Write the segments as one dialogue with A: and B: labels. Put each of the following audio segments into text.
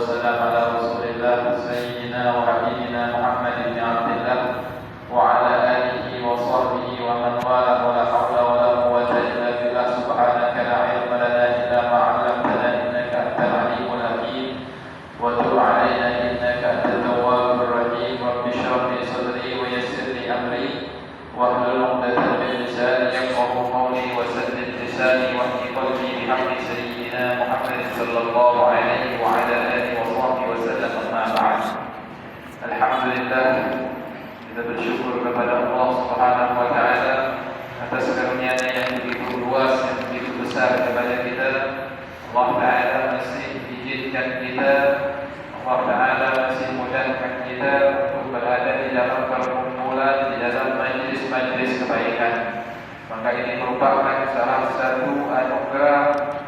A: والسلام على رسول الله سيدنا وحبيبنا محمد بن عبد الله وعلى آله وصحبه ومن والاه ولا حول ولا قوة إلا بالله سبحانك لا علم لنا إلا ما علمتنا إنك أنت العليم الحكيم وتب علينا إنك أنت التواب الرحيم رب اشرح لي صدري ويسر لي أمري واحلل عقدة من لساني يفقهوا قولي وسدد لساني واهد قلبي بحق سيدنا محمد صلى الله عليه وعلى آله وصحبه وسلم أما بعد. Alhamdulillah, kita bersyukur kepada Allah Subhanahu wa taala atas karunia-Nya yang begitu luas, yang begitu besar kepada kita. Allah taala masih izinkan kita, Allah taala masih mudahkan kita untuk berada di dalam perkumpulan, di dalam majlis-majlis kebaikan. Maka ini merupakan salah satu anugerah,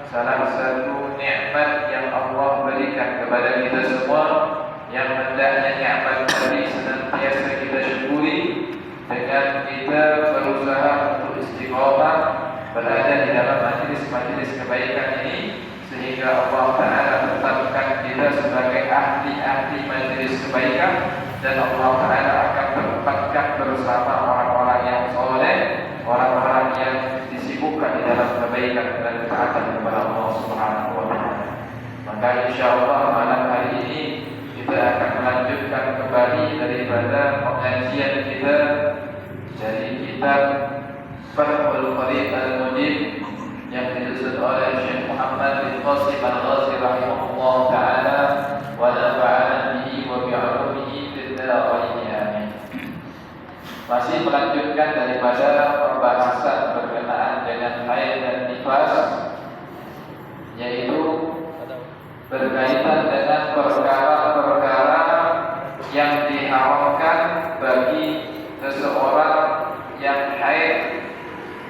A: salah satu nikmat yang Allah berikan kepada kita semua, yang hendaknya nikmat tadi senantiasa kita syukuri dengan kita berusaha untuk istiqamah berada di dalam majlis-majlis kebaikan ini, sehingga Allah taala tetapkan kita sebagai ahli-ahli majlis kebaikan, dan Allah taala akan tempatkan bersama orang-orang yang saleh, orang-orang yang disibukkan di dalam kebaikan dan ketaatan kepada Allah Subhanahu wa taala. Maka insyaallah malam hari ini kita akan melanjutkan kembali daripada pengajian kita dari kitab Fathul Qarib Al-Mujib yang ditulis oleh Syekh Muhammad bin Qasim Al-Ghazi rahimahullah taala wa nafa'ana bihi wa bi'ulumihi fid dharain amin. Masih melanjutkan daripada pembahasan berkenaan dengan haid dan nifas, yaitu berkaitan dengan perkara-perkara yang diharamkan bagi seseorang yang haid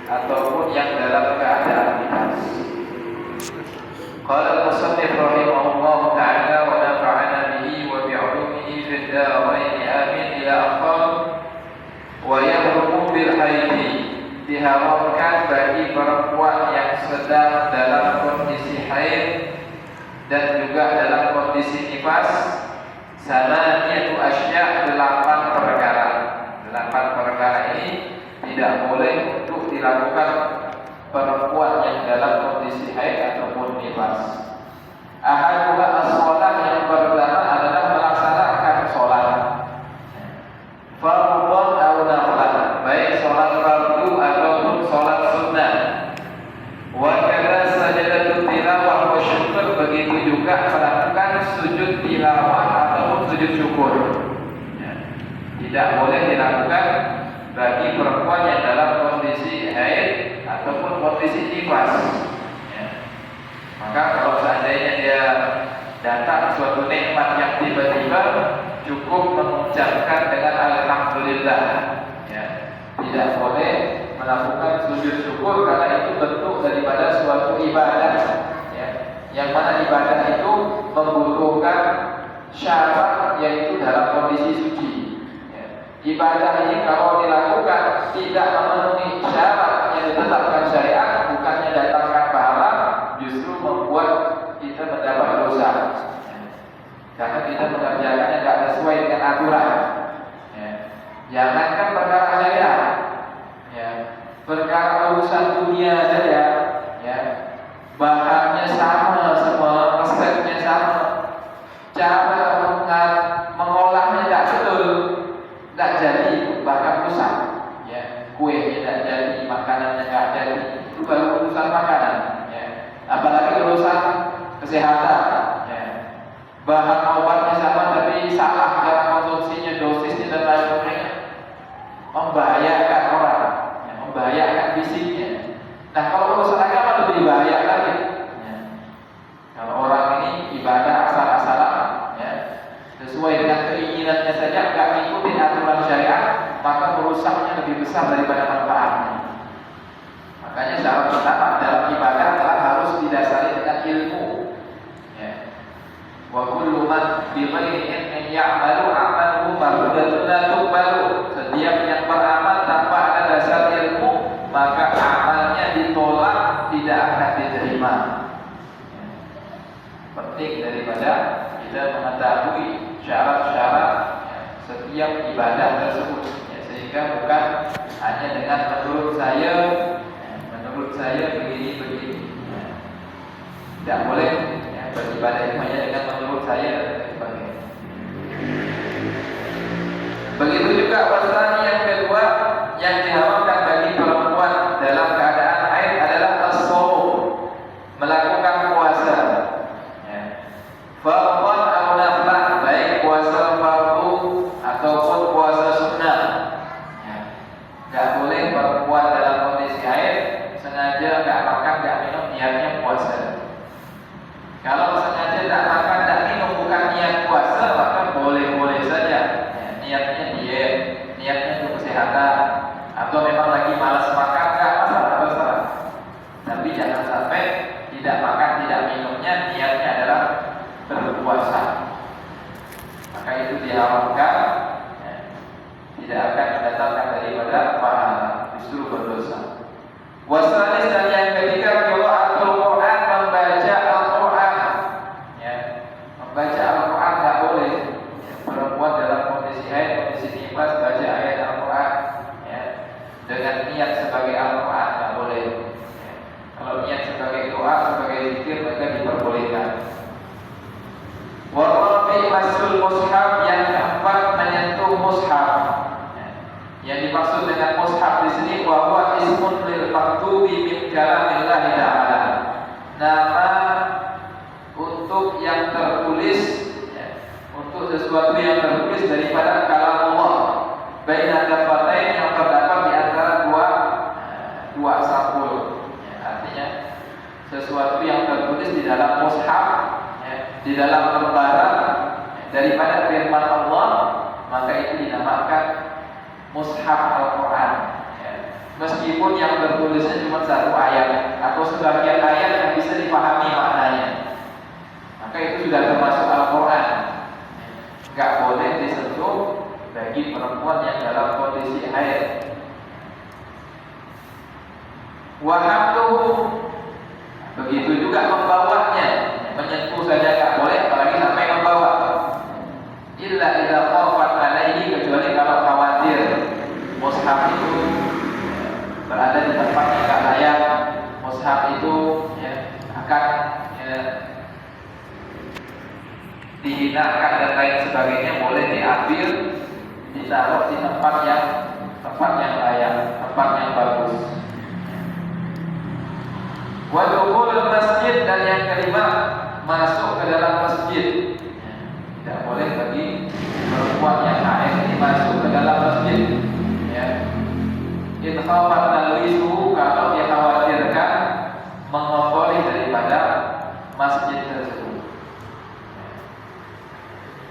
A: ataupun yang dalam keadaan nifas. Qala al-musannif rahimahullah ta'ala wa nafa'ana bihi wa bi'ulumihi fid dharain amin ila aqam. Wa yahrumu bil haidi, diharamkan bagi perempuan yang sedang dalam kondisi haid dan juga dalam kondisi nifas samaniyatu asya', 8 perkara. 8 perkara ini tidak boleh untuk dilakukan perempuan yang dalam kondisi haid ataupun nifas. Ahaduha as-shalah, yang pertama adalah melaksanakan sholat. Fardhon aw naflan, baik sholat fardu ataupun sholat sunnah. Wa kadza sajadatut tilawah wa syukur, begitu juga melakukan sujud tilawah ataupun sujud syukur. Tidak boleh dilakukan bagi perempuan yang dalam kondisi haid ataupun kondisi nifas. Maka kalau seandainya dia datang suatu nikmat yang tiba-tiba, cukup mengucapkan dengan alhamdulillah. Tidak boleh melakukan sujud syukur karena itu bentuk daripada suatu ibadah, yang mana ibadah itu membutuhkan syarat, yaitu dalam kondisi suci. Ibadah ini kalau dilakukan tidak memenuhi syarat yang ditetapkan syariat, bukannya datangkan pahala, justru membuat kita mendapat dosa. Karena kita mengerjakannya tidak sesuai dengan aturan. Jangankan perkara syariat, perkara urusan dunia saja, bahannya sama semua, resepnya sama, cara mengolahnya tidak betul, tidak jadi, bahkan rusak. Kuenya tidak jadi, makanannya tidak jadi, itu baru urusan makanan. Apalagi urusan kesehatan. Bahan obatnya sama tapi salah cara konsumsinya, dosisnya dan lain sebagainya, membahayakan orang, membahayakan fisiknya. Nah, kalau urusan agama lebih bahaya lagi. Kalau orang ini ibadah asal-asalan, sesuai dengan keinginannya saja, nggak mengikuti aturan syariat, maka merusaknya lebih besar daripada manfaatnya. Makanya syarat pertama dalam ibadah adalah harus didasari dengan ilmu. Wa kullu man bi ghairi ilmin ya'malu 'amaluhu mardudatun la tuqbalu. Setiap yang beramal tanpa ada dasar ilmu, maka amalnya ditolak, tidak akan diterima. Penting daripada kita mengetahui syarat-syarat setiap ibadah tersebut, sehingga bukan hanya dengan menurut saya begini. Tidak boleh beribadah itu hanya dengan menurut saya dan sebagainya. Begitu juga wasani yang kedua yang diharamkan bagi perempuan dalam keadaan haid adalah as-shaum, melakukan puasa. Fardhan atau naflah, baik puasa fardu ataupun puasa sunnah. Enggak boleh perempuan dalam kondisi haid sengaja enggak makan, enggak minum, niatnya puasa. Kalau sengaja enggak makan, enggak minum bukan niat puasa, maka boleh-boleh saja. Niatnya diet, niatnya untuk kesehatan, atau memang lagi malas makan, enggak masalah. Tapi jangan sampai tidak makan, tidak minumnya niatnya adalah berpuasa. Maka itu diharamkan, tidak akan mendatangkan daripada pahala, justru berdosa. Wasalis dan yang ketiga qiraatul Quran, membaca Al-Quran. Membaca Al-Quran tidak boleh. Perempuan dalam kondisi haid, kondisi nifas, baca ayat Al-Quran dengan niat sebagai Al-Quran tidak boleh. Kalau niat sebagai doa, sebagai zikir, maka diperbolehkan. Warabi masul mushaf, yang keempat menyentuh mushaf. Yang dimaksud dengan mushaf di sini bahwa ismun lil maktubi min kalamillah ta'ala, nama untuk yang tertulis, untuk sesuatu yang tertulis daripada kalam Allah, baina dafatain, yang terdapat di antara dua sampul. Artinya sesuatu yang tertulis di dalam mushaf, di dalam lembaran daripada firman Allah, maka itu dinamakan mushaf Al-Quran. Meskipun yang tertulisnya cuma satu ayat atau sebagian ayat yang bisa dipahami maknanya, maka itu sudah termasuk Al-Quran. Enggak boleh disentuh bagi perempuan yang dalam kondisi haid. Wa hamluhu, begitu juga membawanya, menyentuh saja enggak boleh, apalagi sampai membawa. Illa idza khafat alaihi, kecuali kalau khawatir mushaf itu berada di tempat yang enggak layak, mushaf itu akan dihinakan dan lain sebagainya, boleh diambil, ditaruh di tempat yang layak, tempat yang bagus. Wa dukhulul masjid, dan yang kelima masuk ke dalam masjid. Tidak boleh bagi perempuan yang haid ini masuk ke dalam masjid. In khafat talwisu, kalau dia khawatirkan mengotori daripada masjid tersebut.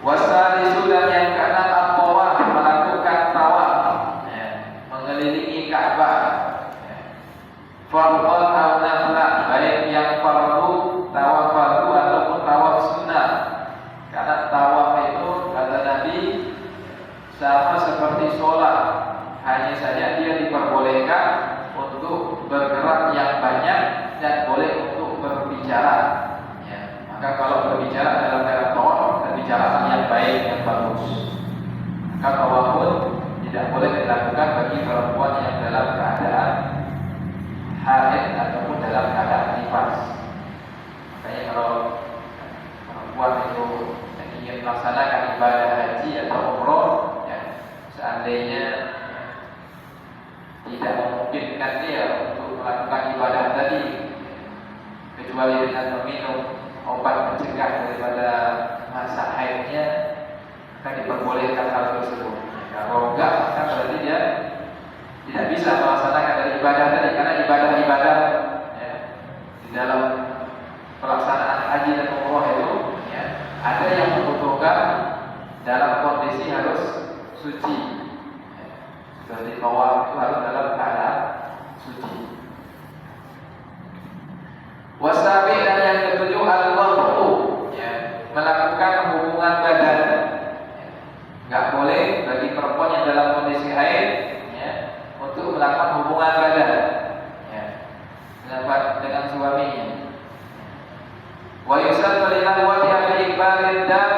A: Wasalisu, dan yang keenam at-tawaf, melakukan tawaf, mengelilingi Ka'bah. Fardhu atau naflah, baik yang fardu, tawaf fardu ataupun tawaf sunnah. Karena tawaf itu kata Nabi sama seperti sholat, hanya saja dia diperbolehkan untuk bergerak yang banyak dan boleh untuk berbicara. Maka kalau berbicara dalam keadaan tawaf, berbicara yang baik, yang bagus. Maka tawaf pun tidak boleh dilakukan bagi perempuan yang dalam keadaan haid ataupun dalam keadaan nifas. Makanya kalau perempuan itu ingin melaksanakan ibadah haji atau umroh, seandainya tidak memungkinkan dia untuk melakukan ibadah tadi kecuali dengan meminum obat pencegah daripada masa haidnya, maka diperbolehkan hal tersebut. Kalau enggak, maka berarti dia tidak bisa melaksanakan dari ibadah tadi, karena ibadah-ibadah di dalam pelaksanaan haji dan umroh itu ada yang membutuhkan dalam kondisi harus suci. Seperti tawaf itu harus dalam keadaan suci. Wasabi, dan yang ketujuh al-waqtu, melakukan hubungan badan. Enggak boleh bagi perempuan yang dalam kondisi haid untuk melakukan hubungan badan dengan suaminya. Wa yusallu liman wadi'a bi iqbali riddah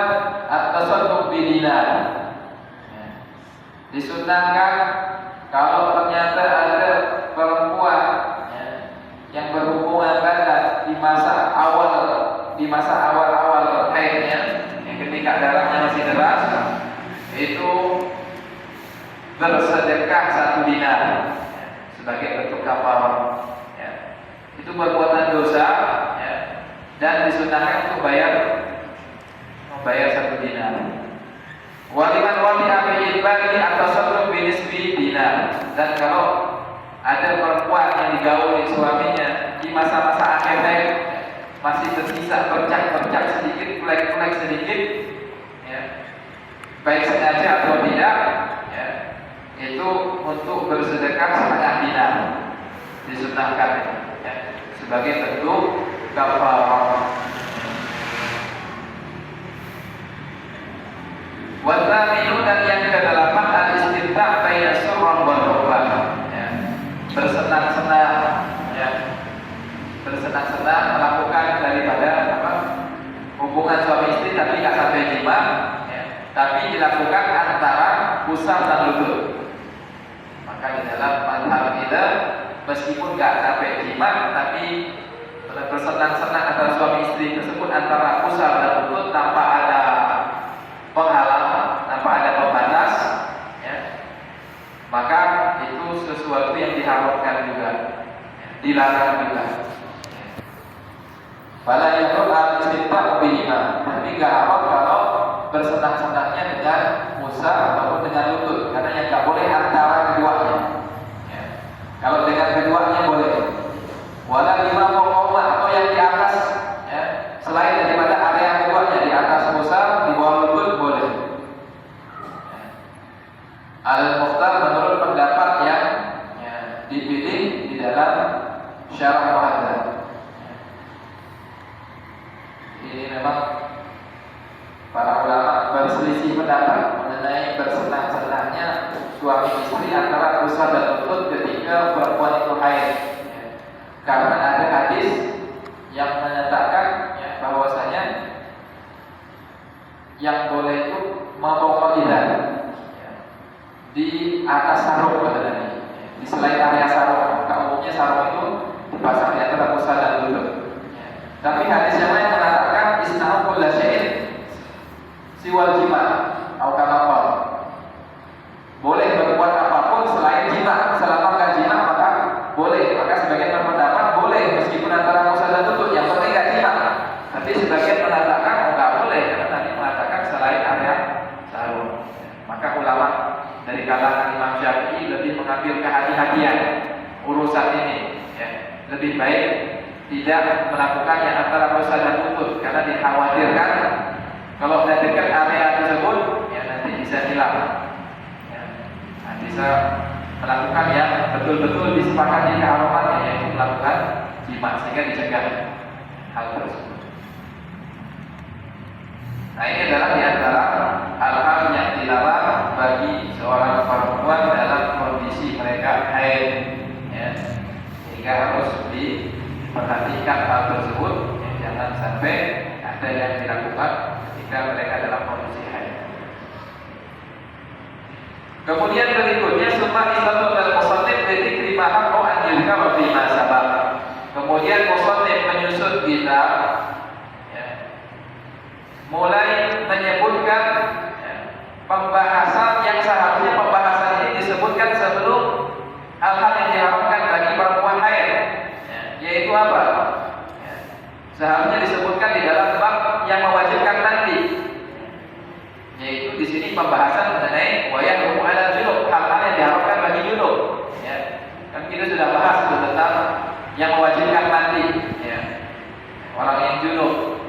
A: at-tasadduq bidinar. Disunahkan kalau ternyata ada perempuan yang berhubungan badan di masa awal haidnya, yang ketika darahnya masih deras, itu bersedekah 1 dinar sebagai bentuk kafarah. Itu perbuatan dosa, dan disunahkan untuk membayar 1 dinar. Waliman wali'a fi ibadi at-tasadduq bi nisbi dinar. Dan kalau ada perempuan yang digauli suaminya di masa-masa akhir haid, masih tersisa bercak-bercak sedikit, flek-flek sedikit, baik sengaja atau tidak, itu untuk bersedekah 1/2 dinar, disunahkan sebagai bentuk kafarah. Wathaminu, dan yang ke-8 al-istimta' baina surran wal rukbah, bersenang-senang melakukan daripada hubungan suami istri, tapi nggak sampai jima, tapi dilakukan antara pusar dan lutut. Maka di dalam mazhab kita, meskipun nggak sampai jima, tapi bersenang-senang antara suami istri tersebut antara pusar dan lutut tanpa ada penghalang, tanpa ada pembatas, maka itu sesuatu yang diharamkan juga, dilarang juga. Fala yaqul al-istimta' bihima, tapi nggak haram kalau bersenang-senangnya dengan pusar ataupun dengan lutut, karena yang nggak boleh antara keduanya. Kalau dengan keduanya boleh. Wala lima pokokma, atau yang di atas, selain daripada area keduanya, di atas pusar, di bawah lutut boleh. Al-Mukhtar menurut pendapat yang dipilih di dalam Syarah Muhadzab. Ini memang para ulama berselisih pendapat mengenai bersenang-senangnya suami istri antara pusar dan lutut ketika perempuan itu haid. Karena ada hadis yang menyatakan bahwasanya yang boleh itu mafaqadilah, di atas sarung, di selain area sarung. Umumnya sarung itu dipasang di antara pusar dan lutut. Tapi hadis yang lain mengatakan isna'u kulla syai'in siwal jima' atau kama. Boleh berbuat apapun selain jima, selama nggak jima maka boleh. Maka sebagian berpendapat boleh meskipun antara pusar dan lutut, yang penting nggak jima. Tapi sebagian mengatakan nggak boleh, karena tadi mengatakan selain area sarung. Maka ulama dari kalangan Imam Syafi'i lebih mengambil kehati-hatian urusan ini, lebih baik tidak melakukan yang antara pusar dan lutut, karena dikhawatirkan kalau sudah dekat area tersebut, nanti bisa hilang, bisa melakukan yang betul-betul disepakati keharamannya, yaitu melakukan jima, sehingga dicegah hal tersebut. Nah, ini adalah di antara hal-hal yang dilarang bagi seorang perempuan dalam kondisi mereka haid, sehingga harus diperhatikan hal tersebut, jangan sampai ada yang dilakukan ketika mereka dalam kondisi haid. Kemudian berikutnya summa istatul al-musannif bi dzikri ma haqqu an yuzkara fi ma sabaq. Kemudian musannif menyusun kitab, mulai menyebutkan pembahasan yang seharusnya pembahasan ini disebutkan sebelum hal-hal yang diharamkan bagi perempuan haid, yaitu apa? Seharusnya disebutkan di dalam bab yang mewajibkan nanti, yaitu di sini pembahasan mengenai wayahum ala junub, hal-hal yang diharamkan bagi junub. Kan kita sudah bahas tentang yang mewajibkan nanti, orang yang junub,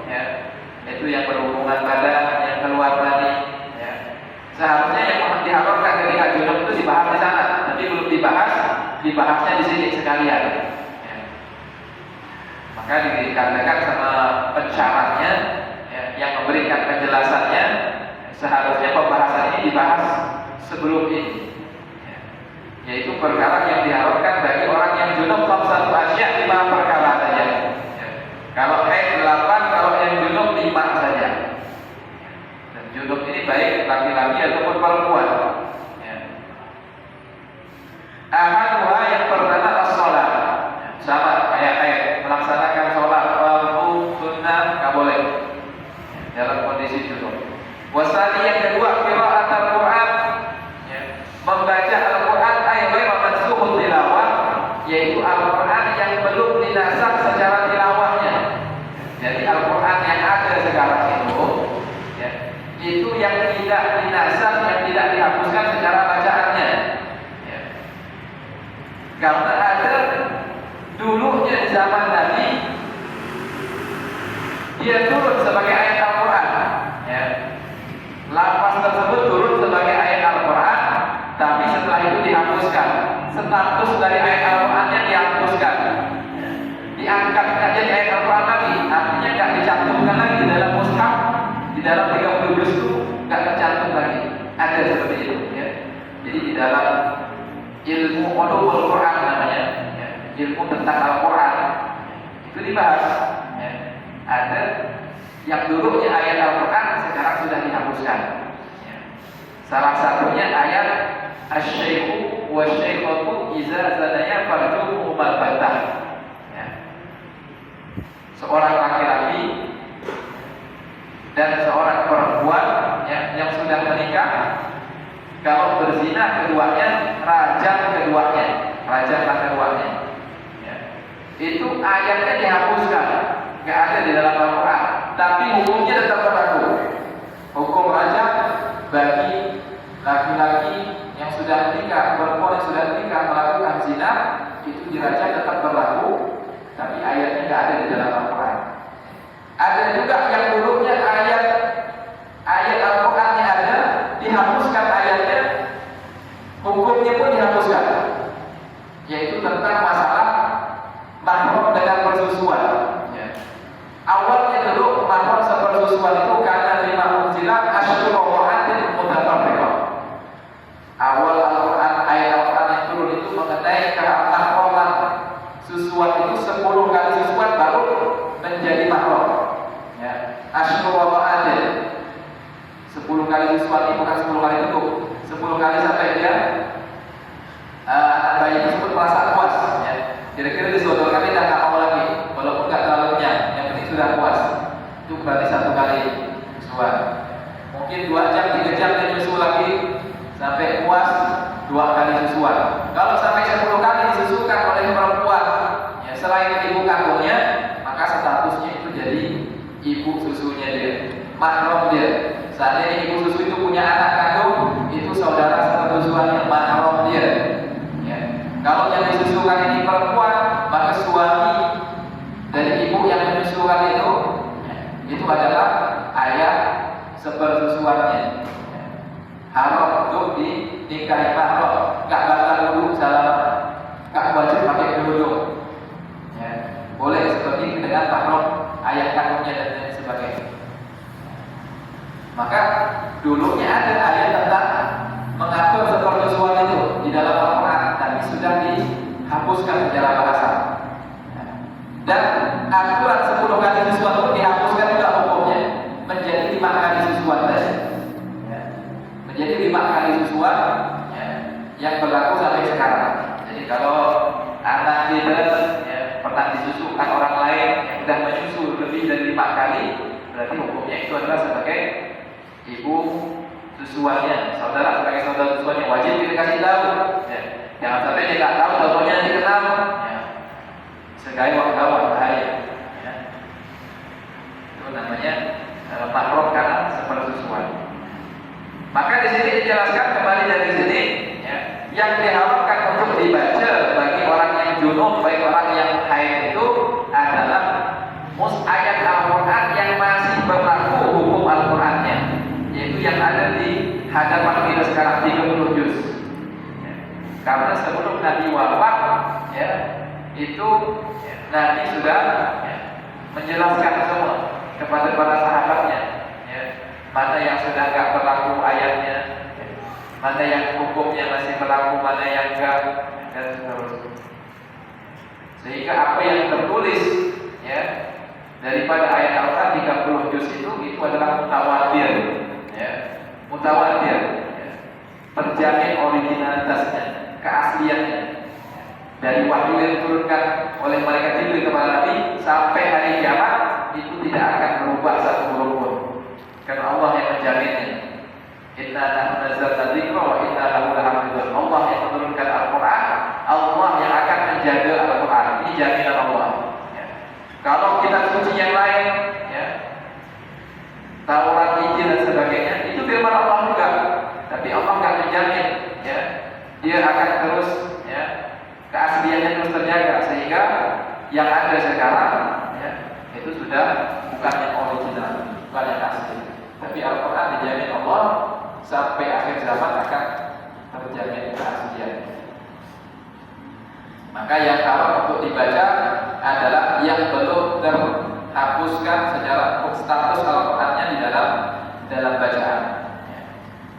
A: itu yang berhubungan badan, yang keluar mani. Seharusnya yang diharamkan ketika junub itu dibahas di sana, tapi belum dibahasnya di sini sekalian. Maka dikatakan sama pensyarahnya, yang memberikan penjelasannya, seharusnya pembahasan ini dibahas sebelum ini, yaitu perkara yang diharamkan bagi orang yang junub. Satu asya 5 perkara saja. Kalau haid 8, kalau yang junub 5 saja. ini baik laki-laki ataupun perempuan. Ya. Ahaduha yang pertama as-shalah. Sama kayak melaksanakan sholat fardu sunnah nggak boleh dalam kondisi junub. Wasani yang kedua qiraat al-Qur'an, ya. Membaca Al-Qur'an ayat mansukh tilawah, yaitu Al-Qur'an yang belum dinasakh secara tilawahnya. Jadi Al-Qur'an yang ada sekarang itu, ya, itu yang tidak dinasakh, yang tidak dihapuskan secara bacaannya, ya. Karena ada dulunya di zaman Nabi, dia turun sebagai ayat Al-Quran, ya. Lafaz tersebut turun sebagai ayat Al-Quran, tapi setelah itu dihapuskan. Status dari ayat Al-Qurannya dihapuskan, diangkat nggak jadi ayat Al-Quran lagi, artinya nggak dicantumkan lagi di dalam mushaf, di dalam 30 juz itu nggak tercantum lagi. Ada seperti itu, ya. Jadi di dalam ilmu ulumul Quran namanya, ilmu tentang Al-Quran itu dibahas, ya. Ada yang dulunya ayat Al-Quran sekarang sudah dihapuskan, ya. Salah satunya ayat asy-syaikhu wasy-syaikhatu idza zanaya farjumuhumal battah, ya. Seorang laki-laki dan seorang perempuan, ya, yang sudah menikah, kalau berzina keduanya, rajam keduanya, ya. Itu ayatnya dihapuskan, nggak ada di dalam Al-Quran, tapi hukumnya tetap berlaku. Hukum rajam bagi laki-laki yang sudah menikah, perempuan yang sudah menikah melakukan zina, itu dirajam tetap berlaku, tapi ayatnya nggak ada di dalam Al-Quran. Ada juga yang dulunya ayat Al-Qurannya ada, dihapuskan ayatnya, hukumnya pun dihapuskan, yaitu tentang masalah mahram dengan persusuan, ya. Awalnya dulu mahram sepersusuan itu karena lima unzilat asyhurul qur'anin mutafarriqah. Awal Al-Quran, ayat Al-Quran yang turun itu mengenai mahraman susuan itu 10 kali susuan baru menjadi mahram, ya. Asyhurul qur'anin 10 kali susuan itu bukan 10 kali itu, 10 kali sampai dia anak bayi tersebut merasa puas, ya. Kira-kira di suatu kali dan nggak mau lagi, walaupun nggak terlalu kenyang, yang penting sudah puas. Itu berarti 1 kali susuan. Mungkin 2 jam, 3 jam dia nyusu lagi sampai puas 2 kali susuan. Kalau sampai 10 kali disusukan oleh perempuan, ya, selain ibu kandungnya, maka statusnya itu jadi ibu susunya dia, mahram dia. Seandainya ibu susu itu punya anak kandung, itu saudara sepersusuannya, mahram dia, ya. Kalau yang disusukan ini perempuan, maka suami dari ibu yang menyusukan itu adalah ayah sepersusuannya, ya. Haram untuk dinikahi mahram, nggak batal dulu salaman, nggak wajib pakai kerudung, ya. Boleh seperti dengan mahram ayah kandungnya dan lain sebagainya. Maka dulunya ada ayat tentang mengatur sepersusuan itu di dalam Al-Quran, tapi sudah dihapuskan secara bahasa. Dan aturan 10 kali susuan itu dihapuskan juga hukumnya menjadi 5 kali susuan saja, ya. Menjadi 5 kali susuan, ya, yang berlaku sampai sekarang. Jadi kalau anak kita, ya, pernah disusukan orang lain yang sudah menyusu lebih dari 5 kali, berarti hukumnya itu adalah sebagai ibu susuannya, saudara sebagai saudara susuannya, wajib kita kasih tahu, ya. Jangan sampai dia nggak tahu, tahunya dikenal, ya. Segawat bahaya, ya. Itu namanya mahram karena sepersusuan. Maka di sini dijelaskan kembali dari sini, ya, yang diharapkan untuk dibaca bagi orang yang junub, baik orang yang haid itu adalah ayat Al-Quran yang masih berlaku hukum Al-Qurannya, yaitu yang ada di hadapan kita sekarang 30 juz, ya. Karena sebelum Nabi wafat, ya, itu, ya, Nabi sudah, ya, menjelaskan semua kepada para sahabatnya, ya, mana yang sudah nggak berlaku ayatnya, ya, mana yang hukumnya masih berlaku, mana yang enggak, dan seterusnya. Sehingga apa yang tertulis, ya, daripada ayat Al-Quran 30 juz itu adalah mutawatir, ya. keasliannya. Dari wahyu yang diturunkan oleh malaikat Jibril kepada Nabi sampai hari kiamat itu tidak akan berubah satu huruf pun. Karena Allah yang menjaminnya. Inna nahnu nazzalna dzikra wa inna lahu lahafizun. Allah yang menurunkan Al-Qur'an, Allah yang akan menjaga Al-Qur'an. Ini jaminan Allah. Ya. Kalau kitab suci yang lain, ya, Taurat, Injil dan sebagainya, itu firman Allah juga. Tapi Allah nggak menjamin, ya, dia akan terus, ya, keasliannya terus terjaga sehingga yang ada sekarang, ya, itu sudah bukan yang original, bukan yang asli. Tapi Al-Quran dijamin Allah sampai akhir zaman akan terjamin keasliannya. Maka yang haram untuk dibaca adalah yang belum terhapuskan secara status Al-Qurannya di dalam bacaan.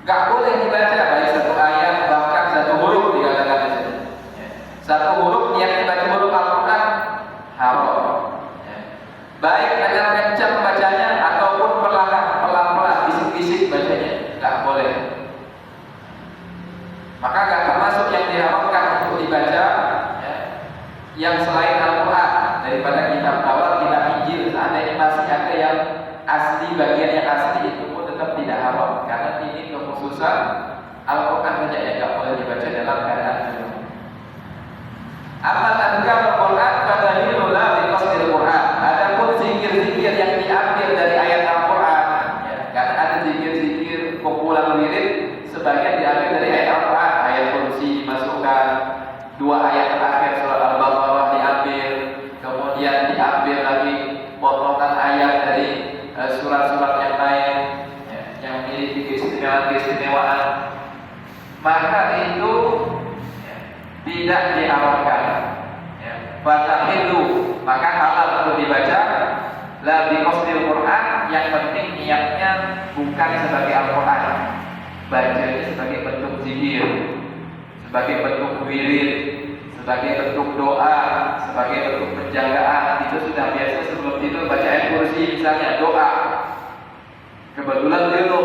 A: Gak boleh dibaca baik satu ayat bahkan satu huruf dikatakan di sini. Satu huruf yang dibaca huruf Al-Quran haram. Baik dengan kencang bacanya ataupun pelan-pelan, bisik-bisik bacanya, nggak boleh. Maka nggak termasuk yang diharamkan untuk dibaca, ya, yang selain Al-Quran daripada kitab Taurat, kitab Injil. Seandainya masih ada yang asli, bagian yang asli itu pun tetap tidak haram karena ini kekhususan Al-Quran saja yang nggak boleh dibaca dalam keadaan junub. Amma tadhkar Al-Quran fadalilul la biqasdil Quran. Adapun zikir-zikir yang diambil dari ayat Al-Quran, ya, karena ada zikir-zikir kumpulan wirid sebagian diambil dari ayat Al-Quran. Ayat kursi dimasukkan, 2 ayat terakhir surat Al-Baqarah diambil, kemudian diambil lagi potongan ayat dari surat-surat yang lain, ya, yang memiliki keistimewaan. Maka itu tidak diharamkan, ya. Fatahilu, maka halal untuk dibaca. La biqasdil Quran, yang penting niatnya bukan sebagai Al-Quran, bacanya sebagai bentuk zikir, sebagai bentuk wirid, sebagai bentuk doa, sebagai bentuk penjagaan. Itu sudah biasa sebelum tidur baca ayat kursi misalnya, doa. Kebetulan dulu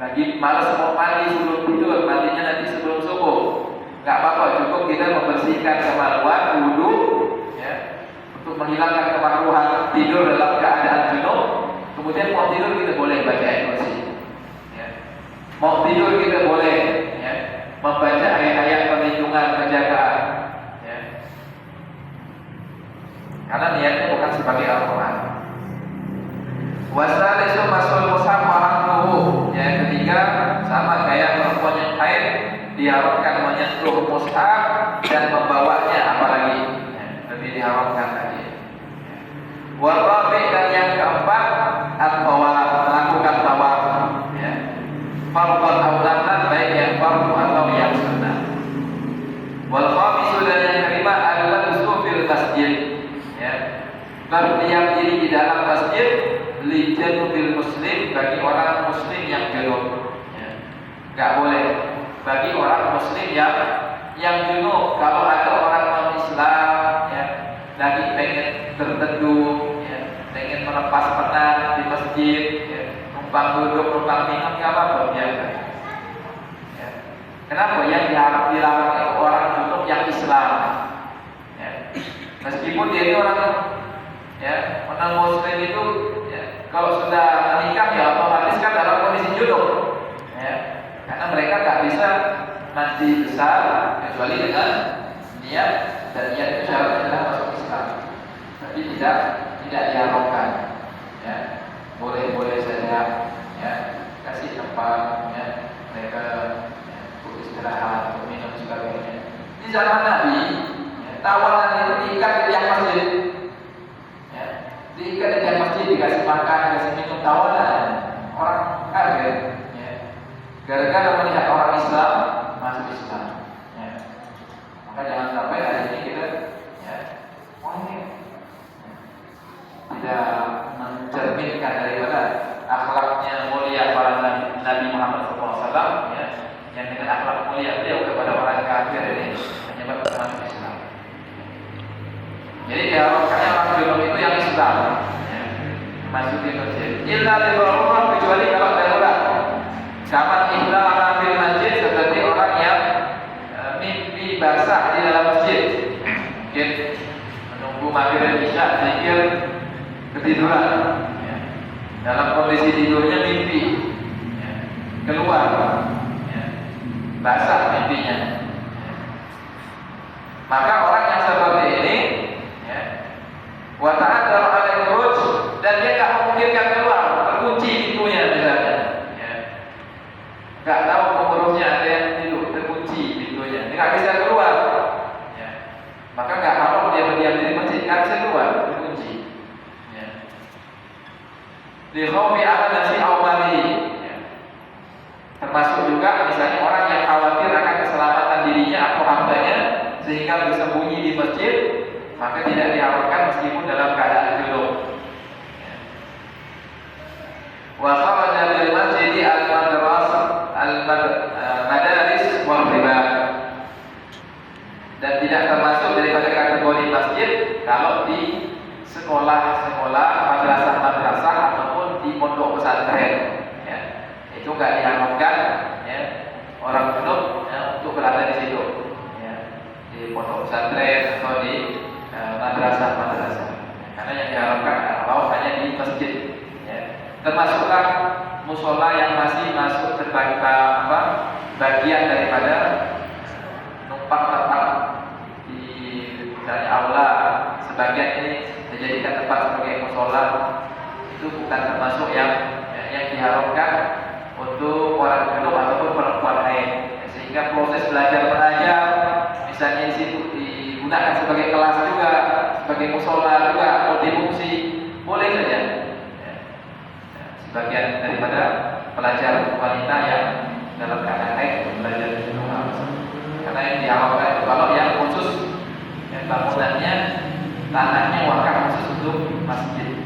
A: lagi malas mau mandi sebelum tidur, mandinya nanti sebelum subuh. Gak apa-apa, cukup kita membersihkan kemaluan, wudu, ya, untuk menghilangkan kemakruhan tidur dalam keadaan junub. Kemudian mau tidur kita boleh baca ayat kursi, ya. Mau tidur kita boleh, ya, membaca ayat-ayat perlindungan, penjagaan, ya. Karena niatnya bukan sebagai Al-Quran. Wasalisu masul mushaf wahamluhu. Yang ketiga, sama kayak perempuan yang haid, diharamkan menyentuh mushaf dan membawanya, apalagi, ya, lebih diharamkan lagi. Warabi, dan yang keempat, at-tawaf, melakukan tawaf, ya. Fardhan aw sunnah, baik yang fardu atau yang sunnah. Wal khamisu, dan yang kelima adalah fil masjid, ya, berdiam diri di dalam masjid lijanubil muslim, bagi orang muslim yang junub, ya. Gak boleh bagi orang muslim yang junub. Kalau ada orang non-Islam, ya, lagi pengen berteduh, ya, pengen melepas penat di masjid, ya, numpang duduk, numpang minum, gak apa-apa, biasa, ya. Kenapa yang dilarang itu orang junub yang Islam, ya. Meskipun dia itu orang, ya, orang muslim itu, ya, kalau sudah menikah ya otomatis kan dalam kondisi junub, ya. Karena mereka nggak bisa mandi besar kecuali dengan niat, dan niat itu syaratnya adalah masuk Islam. Tapi tidak diharamkan, ya. Boleh saja, ya, kasih tempat, ya, mereka, ya, untuk istirahat, untuk minum sebagainya. Di zaman Nabi, ya, tawanan itu diikat di tiang masjid, ya, diikat di tiang masjid, dikasih makan, dikasih minum, tawanan. Orang kaget, gara-gara melihat orang Islam masuk Islam, ya. Maka jangan sampai hari ini kita, ya, ini, ya, tidak mencerminkan daripada akhlaknya mulia para Nabi Muhammad SAW, ya, yang dengan akhlak mulia beliau kepada orang kafir ini menyebabkan masuk Islam. Jadi diharapkannya orang junub itu yang Islam, ya, masuk di masjid. Illa li darurah, kecuali kalau darurat. Kapan ihlal ambil masjid, seperti orang yang mimpi basah di dalam masjid. Mungkin menunggu maghrib dan isya, zikir, ketiduran. Ya. Dalam kondisi tidurnya mimpi, ya. Keluar, ya. Basah mimpinya. Ya. Maka orang yang seperti ini, ya, wa ta'adzara 'alaihi khuruj, dan dia tak memungkinkan keluar, terkunci pintunya misalnya. Ya. Enggak tahu pengurusnya ada yang tidur, terkunci pintunya, dia nggak bisa keluar. Ya. Maka nggak haram dia berdiam di masjid, nggak bisa keluar, terkunci. Ya. Di khawfi ala nafsi aw mali. Ya. Termasuk juga misalnya orang yang khawatir akan keselamatan dirinya atau hartanya sehingga bersembunyi di masjid, maka tidak diharamkan meskipun dalam keadaan junub. Wa kharaja bil masjidi al-madaris wal ribah. Dan tidak termasuk daripada kategori masjid kalau di sekolah-sekolah, madrasah-madrasah ataupun di pondok pesantren. Ya. Itu enggak diharamkan, ya, orang junub, ya, untuk berada di situ. Ya. Di pondok pesantren atau di madrasah-madrasah. Karena yang diharapkan adalah hanya di masjid. Ya. Termasuklah musola yang masih masuk terbagi bagian daripada numpang tempat di misalnya aula, sebagian ini dijadikan tempat sebagai musola, itu bukan termasuk yang diharapkan untuk orang junub ataupun perempuan haid. Sehingga proses belajar mengajar misalnya di situ digunakan sebagai kelas juga, sebagai musola juga, atau dimungsi, boleh saja. Sebagian daripada pelajar wanita yang dalam keadaan haid belajar di rumah. Karena yang diharapkan itu kalau yang khusus, yang bangunannya tanahnya wakaf khusus untuk masjid.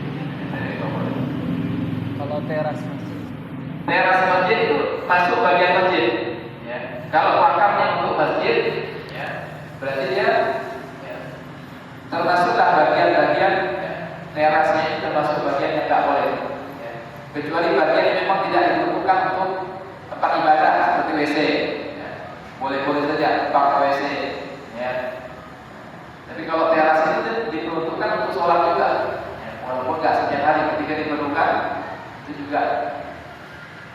B: Kalau teras masjid,
A: teras masjid itu masuk bagian masjid. Ya. Kalau wakafnya untuk masjid, ya, berarti dia, ya, termasuklah bagian-bagian, ya, terasnya itu termasuk bagian yang tidak boleh. Kecuali bagian yang memang tidak dibutuhkan untuk tempat ibadah seperti WC, ya. Boleh-boleh saja tempat WC, ya. Tapi kalau teras itu diperuntukkan untuk sholat juga, ya. Walaupun nggak setiap hari, ketika diperlukan itu juga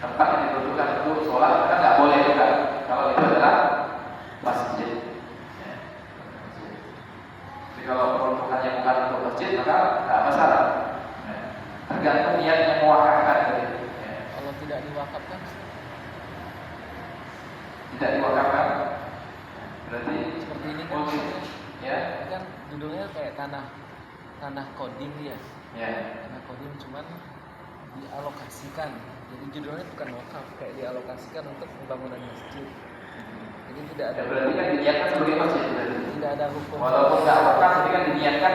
A: tempat yang diperuntukkan untuk sholat, karena nggak boleh juga kalau itu adalah masjid. Ya. Jadi kalau peruntukannya bukan untuk masjid maka nggak masalah. Tergantung niat yang mewakafkan tadi. Ya.
B: kalau tidak diwakafkan,
A: Tidak diwakafkan, berarti
B: seperti ini kan,
A: ya.
B: ini kan judulnya kayak tanah kodim ya.
A: Ya.
B: Tanah kodim cuman dialokasikan. Jadi judulnya bukan wakaf, kayak dialokasikan untuk pembangunan masjid. Jadi tidak ada.
A: Ya, berarti kan diniatkan sebagai masjid. Berarti.
B: Tidak ada hukum.
A: Walaupun nggak wakaf, tapi kan diniatkan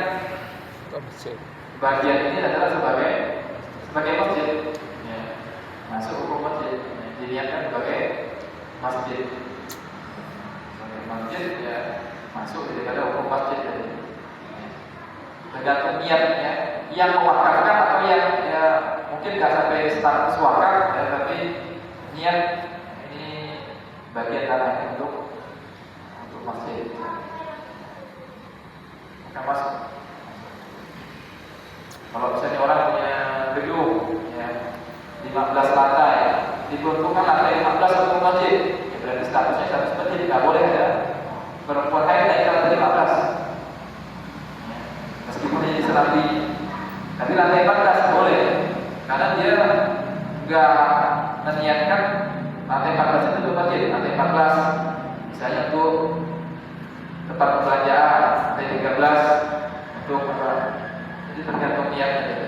B: Masjid.
A: bagian ini adalah sebagai masjid. Ya. Masuk hukum masjid. Ya. Diniatkan sebagai masjid. Sebagai masjid, ya, masuk daripada hukum masjid tadi. Ya. Tergantung niatnya, yang mewakafkan atau yang, ya, mungkin nggak sampai status wakaf, ya, tapi niat ini bagian tanahnya untuk masjid. Maka masuk. Kalau misalnya orang punya gedung, ya, 15 lantai, diperuntukkan lantai 15 untuk masjid, ya, berarti statusnya status masjid, tidak boleh ada perempuan haid naik ke lantai 15. Ya, meskipun ini serambi, tapi lantai 14 boleh, karena dia nggak meniatkan lantai 14 itu untuk masjid. Lantai 14 misalnya untuk tempat pembelanjaan, lantai 13 untuk apa? Jadi tergantung niatnya.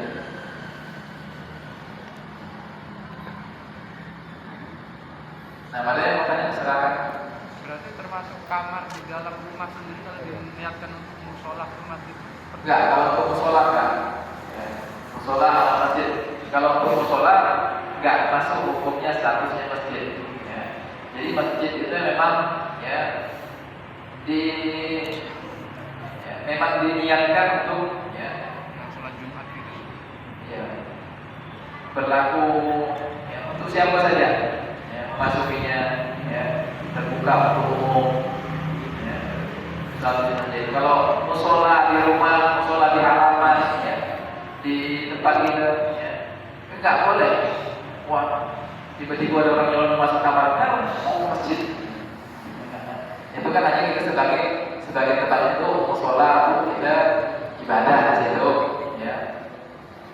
A: Nah, ada yang mau tanya, silakan.
C: Berarti termasuk kamar di dalam rumah sendiri kalau diniatkan untuk musola ke masjid?
A: Enggak, kalau untuk musola kan, ya, musola atau masjid. Kalau untuk musola enggak masuk hukumnya statusnya masjid. Ya. Jadi masjid itu memang, ya, memang diniatkan untuk, ya,
C: Sholat Jumat gitu.
A: ya, berlaku, ya, untuk siapa saja, ya, memasukinya, ya, terbuka untuk umum, ya. Salat di masjid. Kalau musola di rumah, musola di halaman, ya, di tempat kita, ya, nggak boleh. Wah, tiba-tiba ada orang nyolong masuk kamar, kan mau masjid. Itu kan hanya kita sebagai tempat itu musola, kita ibadah di situ, ya.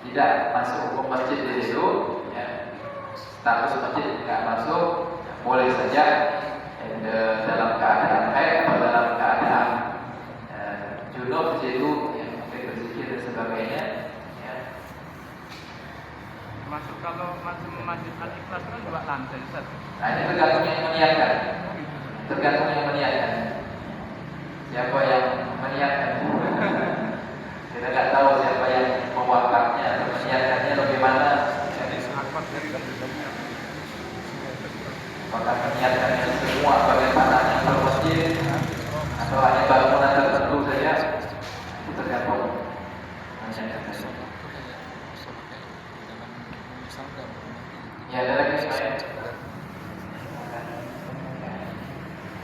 A: Tidak masuk hukum masjid di situ, ya. Status masjid nggak masuk, boleh saja dalam keadaan haid atau dalam keadaan junub di situ, ya, mungkin berzikir dan sebagainya, ya.
C: Masuk kalau masjid Al-Ikhlas kan 2 lantai, Ustaz.
A: Nah, ini tergantung yang meniatkan. Tergantung yang meniatkan. Siapa yang meniatkan? Kita nggak tahu siapa yang mewakafnya atau meniatkannya bagaimana. Apakah meniatkannya semua bagaimana yang bermasjid atau hanya bangunan tertentu saja? Itu tergantung meniatkan saja. Ya, ada lagi saya.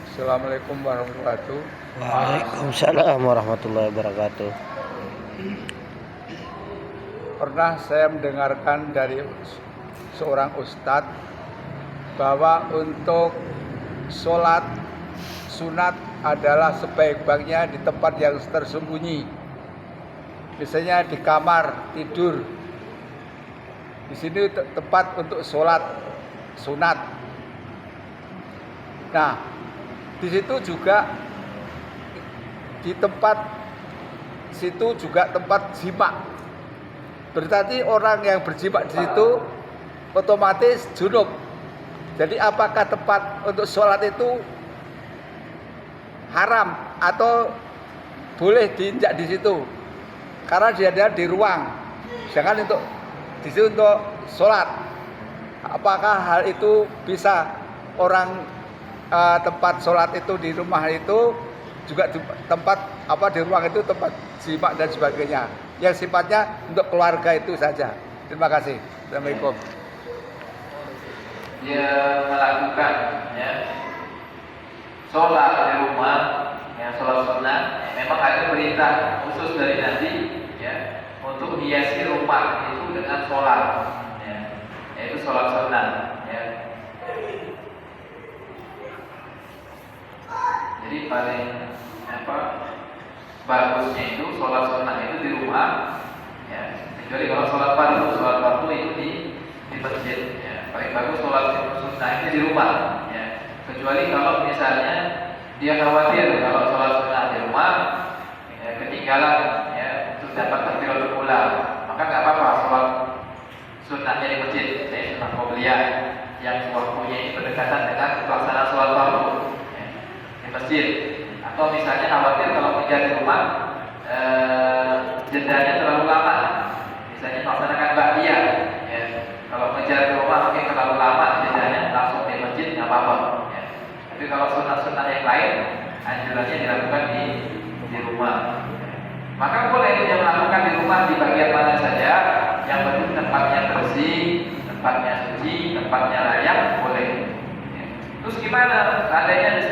D: Assalamualaikum warahmatullahi wabarakatuh.
E: Waalaikumsalam warahmatullahi wabarakatuh.
D: Pernah saya mendengarkan dari seorang ustadz bahwa untuk sholat sunat adalah sebaik-baiknya di tempat yang tersembunyi. Biasanya di kamar tidur. Di sini tempat untuk sholat sunat. Nah, di situ juga di tempat situ juga tempat jima. Berarti orang yang berjima di situ otomatis junub. Jadi apakah tempat untuk sholat itu haram atau boleh diinjak di situ? Karena dia ada di ruang. Jangan untuk di situ untuk sholat. Apakah hal itu bisa orang tempat sholat itu di rumah itu juga tempat di ruang itu tempat jima dan sebagainya yang sifatnya untuk keluarga itu saja. Terima kasih. Assalamualaikum.
A: Dia melakukan, ya, sholat di rumah, ya, sholat sunat, ya, memang ada perintah khusus dari Nabi, ya, untuk hiasi rumah itu dengan sholat, ya, yaitu sholat sunat, ya. Jadi paling bagusnya itu sholat sunat itu di rumah, ya, kecuali kalau sholat fardu itu di masjid, ya. Paling bagus sholat sunnah itu di rumah, ya. Kecuali kalau misalnya dia khawatir kalau sholat sunnah di rumah, ya, ketinggalan, ya, untuk dapat takbiratul ula, maka nggak apa-apa sholat sunnahnya di masjid, ya, sunnah qobliyah yang waktunya ini berdekatan dengan pelaksanaan sholat fardu, ya, di masjid. Atau misalnya khawatir kalau kerja di rumah jedanya terlalu lama, misalnya melaksanakan ba'diyah, ya. Kalau ngejar di rumah mungkin terlalu lama jedanya, langsung di masjid nggak apa-apa, ya. Tapi kalau sunnah-sunnah yang lain anjurannya dilakukan di rumah, ya. Maka boleh dia melakukan di rumah di bagian mana saja, yang penting tempatnya bersih, tempatnya suci, tempatnya layak, boleh, ya. Terus gimana seandainya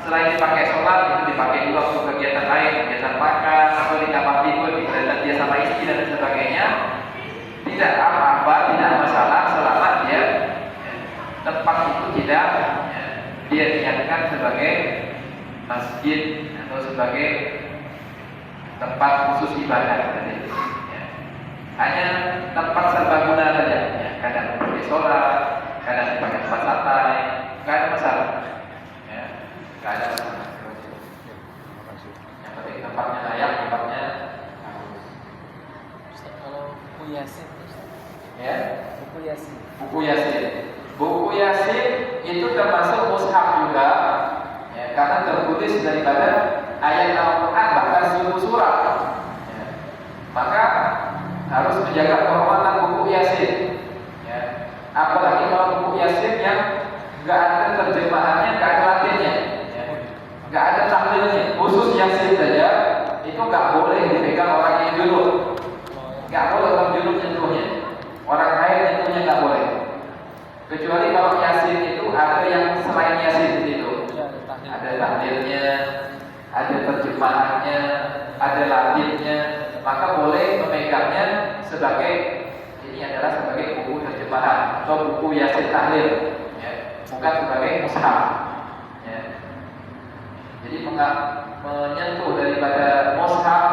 A: selain dipakai sholat itu dipakai juga untuk kegiatan lain, kegiatan makan atau di kamar tidur, di kegiatan dia sama istri dan sebagainya? Tidak apa-apa, tidak masalah selama dia, ya, tempat itu tidak, ya, dia niatkan sebagai masjid atau sebagai tempat khusus ibadah, ya. Hanya tempat serbaguna saja, ya. Kadang dipakai sholat, kadang dipakai tempat santai, nggak ada masalah, ya. Nggak ada masalah. Yang penting tempatnya layak, tempatnya
B: Ustaz, kalau buku Yasin,
A: ya.
B: buku Yasin.
A: Buku Yasin. Buku Yasin itu termasuk mushaf juga, ya, karena tertulis daripada ayat Al-Quran bahkan 1000 surat, ya. Maka harus menjaga kehormatan buku Yasin, ya. Apalagi kalau buku Yasin yang nggak ada terjemahannya, nggak ada latinnya, ya. Nggak ada tahlilnya, khusus Yasin saja itu nggak boleh dipegang orang yang junub, nggak boleh orang junub nyentuhnya, orang lain nyentuhnya nggak boleh. Kecuali kalau Yasin itu ada yang selain Yasin di situ, ada tahlilnya, ada terjemahannya, ada latinnya, maka boleh memegangnya sebagai ini adalah sebagai buku terjemahan atau buku Yasin Tahlil, ya, bukan sebagai mushaf. Ya. Jadi menyentuh daripada mushaf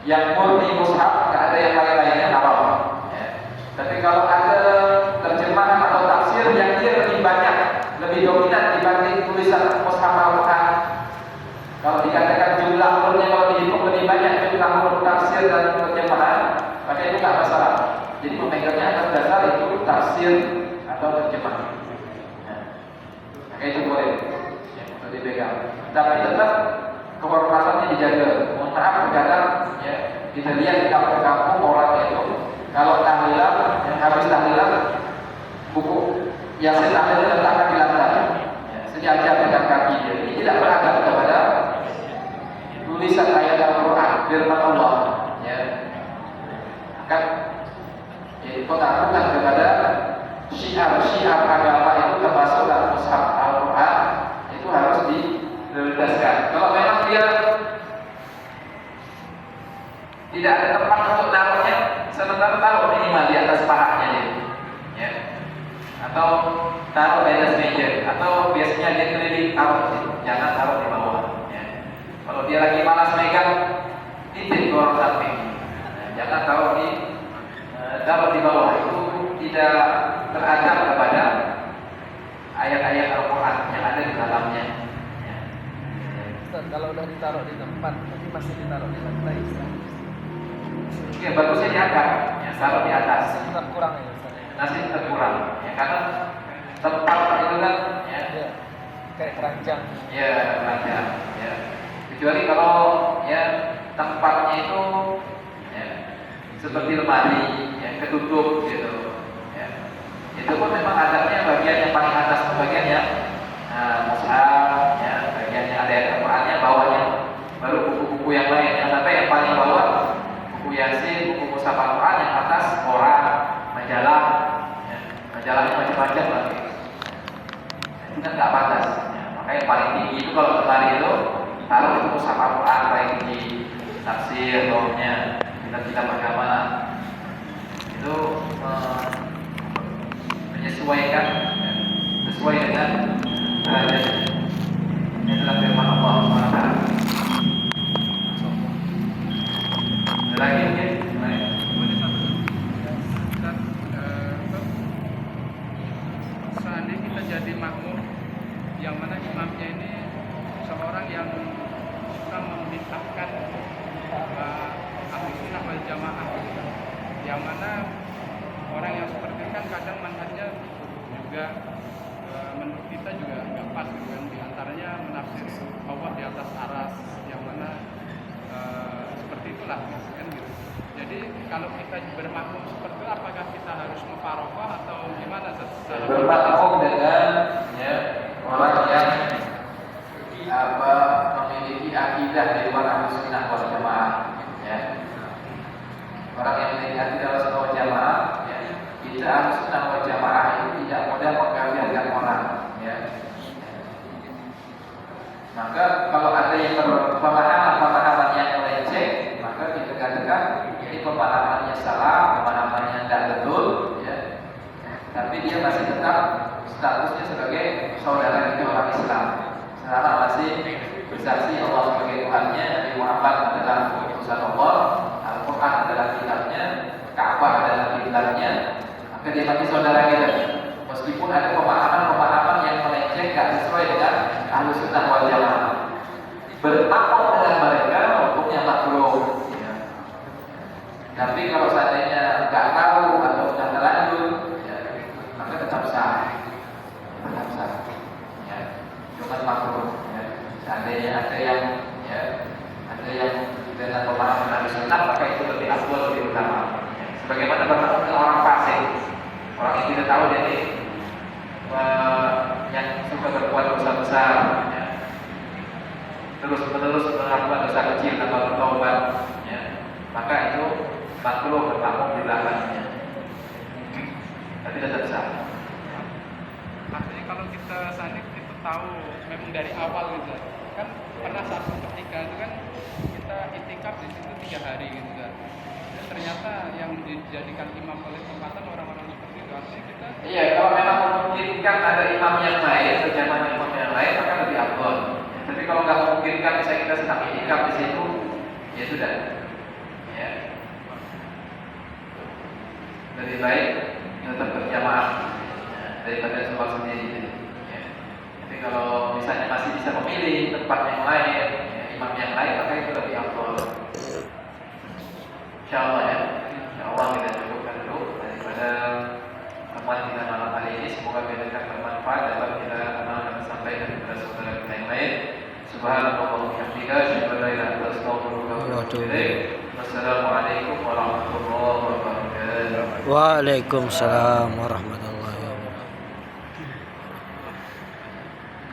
A: yang murni mushaf, nggak ada yang lain-lainnya haram. Ya. Tapi kalau ada terjemahan atau tafsir yang dia lebih banyak, lebih dominan dibanding tulisan mushaf Al-Quran, kalau dikatakan jumlah hurufnya kalau dihitung lebih banyak jumlah huruf tafsir dan terjemahan, maka itu nggak masalah. Jadi memegangnya atas dasar itu tafsir atau terjemahan. Ya. Maka itu boleh ya, untuk dipegang. Tapi tetap kehormatannya dijaga. Mohon maaf kadang ya, kita lihat di kampung-kampung orang itu kalau tahlilan, yang habis tahlilan buku yang saya tahlil letakkan di lantai, ya, sejajar dengan kaki dia. Ini tidak beradab kepada tulisan ayat Al-Quran, firman Allah. Ya, kan? Yaitu pengakuan kepada syiar-syiar agama itu termasuk dalam mushaf Al-Quran itu harus diprioritaskan. Kalau memang dia tidak ada tempat untuk naruhnya, sementara taruh minimal di atas pahanya dia, ya. Atau taruh di atas meja, atau biasanya dia keliling taruh di situ, jangan taruh di bawah. Ya. Kalau dia lagi malas megang, titip ke orang samping, ya, jangan taruh di bawah. Itu tidak beradab kepada ayat-ayat Al-Quran yang ada di dalamnya. Ya.
B: Ustaz, kalau udah ditaruh di tempat tapi masih ditaruh di lantai,
A: Ya bagusnya diangkat, ya taruh di atas.
B: tetap kurang ya Ustaz.
A: Masih terkurang, ya karena tempat itu kan, ya,
B: Ya, kayak keranjang.
A: ya keranjang, ya. Kecuali kalau ya tempatnya itu ya, seperti lemari, ya ketutup gitu, ya. Itu pun memang adabnya bagian yang paling atas itu bagian yang mushaf, ya, bagian yang ada Al-Qurannya, bawahnya baru buku-buku yang lain. Yang sampai yang paling bawah buku Yasin, buku mushaf Al-Quran, yang atas koran, majalah, ya, majalahnya macam-macam lagi. Itu kan nggak pantas. Ya. Makanya yang paling tinggi itu kalau lemari itu taruh itu mushaf Al-Quran paling tinggi, tafsir, rohnya, kitab-kitab agama. Itu menyesuaikan, ya, sesuai dengan derajat. Ini adalah firman Allah SWT. Ada lagi mungkin? Baik.
C: Boleh satu. Dan seandainya kita jadi makmum yang mana imamnya ini seorang yang suka membid'ahkan ahli sunnah wal jamaah, yang mana orang yang seperti itu kan kadang manhajnya juga menurut kita juga nggak pas gitu kan, diantaranya menafsir Allah di atas aras, yang mana seperti itulah kan gitu. Jadi kalau kita bermakmum seperti itu, apakah kita harus mufaroqah atau gimana?
A: Bermakmum dengan ya, orang yang memiliki akidah di luar Ahlussunnah wal Jamaah, ya. Orang yang memiliki akidah Ahlussunnah wal Jamaah, ya. Kita Ahlussunnah wal Jamaah itu tidak mudah mengkafirkan orang, ya. Maka kalau ada yang pemahaman yang melenceng, maka kita katakan ini pemahamannya salah, pemahamannya tidak betul, ya. Tapi dia masih tetap statusnya sebagai saudara kita orang Islam. Selama masih bersaksi Allah sebagai Tuhannya, Nabi Muhammad adalah utusan Allah, Al-Quran adalah kitabnya, Ka'bah adalah kiblatnya, maka dia masih saudara kita. Meskipun ada pemahaman-pemahaman yang melenceng, tidak sesuai dengan Ahlussunnah wal Jamaah, bertakwa dengan mereka hukumnya makruh. Ya. Tapi kalau seandainya nggak tahu atau sudah terlanjur, ya, maka tetap sah, ya. Cuma makruh. Ya. Seandainya ada yang dengan pemahaman Ahlussunnah, maka itu lebih afdal, lebih utama. Ya. Sebagaimana bermakmum dengan orang fasik, orang yang tidak tahu dia ini yang suka berbuat dosa besar, ya. Terus-menerus melakukan dosa kecil tanpa bertobat, ya. Maka itu makruh bermakmum di belakangnya, tapi tetap sah.
C: Artinya kalau kita saat itu tahu memang dari awal gitu, kan pernah satu ketika itu kan kita itikaf di situ 3 hari gitu kan. Dan ternyata yang dijadikan imam oleh tempatan orang-orang seperti itu artinya kita
A: Iya, kalau memang memungkinkan ada imam yang lain, berjamaah imam yang lain, maka lebih afdol. Tapi kalau nggak memungkinkan, bisa kita sedang itikaf di situ, ya sudah. Ya. Lebih baik tetap berjamaah daripada sholat sendiri. Ya. Tapi kalau misalnya masih bisa memilih tempat yang lain, ya, imam yang lain, maka itu lebih afdol. Insyaallah ya. Insyaallah kita cukupkan dulu daripada teman kita malam hari ini. Semoga kita bermanfaat dapat kita amalkan dan sampaikan kepada saudara kita yang lain. Subhanallah wa bihamdika, asyhadu an la ilaha illa anta, astaghfiruka wa atubu ilaik. Wassalamualaikum warahmatullahi wabarakatuh.
E: Waalaikumsalam warahmatullahi